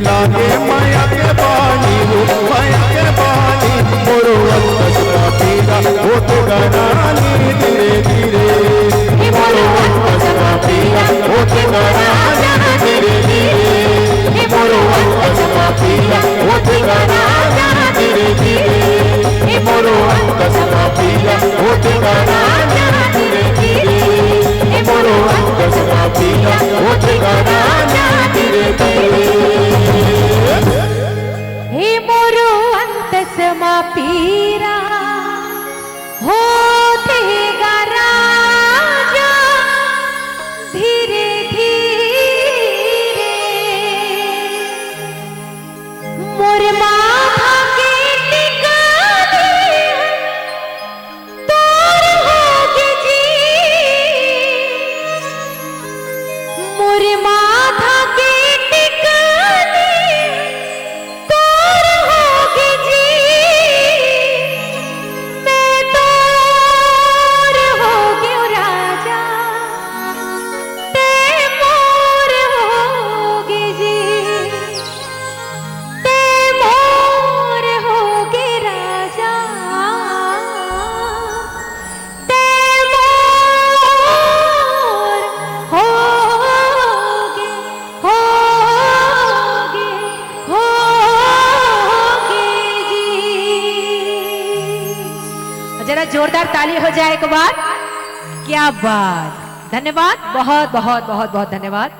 लागे माया के बानी वो माया के बानी मोरो अंतस का पीरा होत गरानी धीरे धीरे मोरो अंतस का पीरा होत गरानी धीरे धीरे मोरो अंतस का पीरा होत गरानी धीरे धीरे मोरो अंतस का पीरा होत गरानी धीरे धीरे मोरो अंतस का पीरा होत गरानी धीरे धीरे हे मोरो अंतस मा पीरा होते गा राजा धीरे धीरे मोर माथा के टिका तोर होगे जी मोर माथा के टिका तोर होगे जी मैं तोर होगे राजा ते मोर होगे जी ते मोर होगे राजा ते मोर होगे जी। जरा जोरदार ताली हो जाए एक बार। क्या बात, धन्यवाद, बहुत बहुत बहुत बहुत धन्यवाद।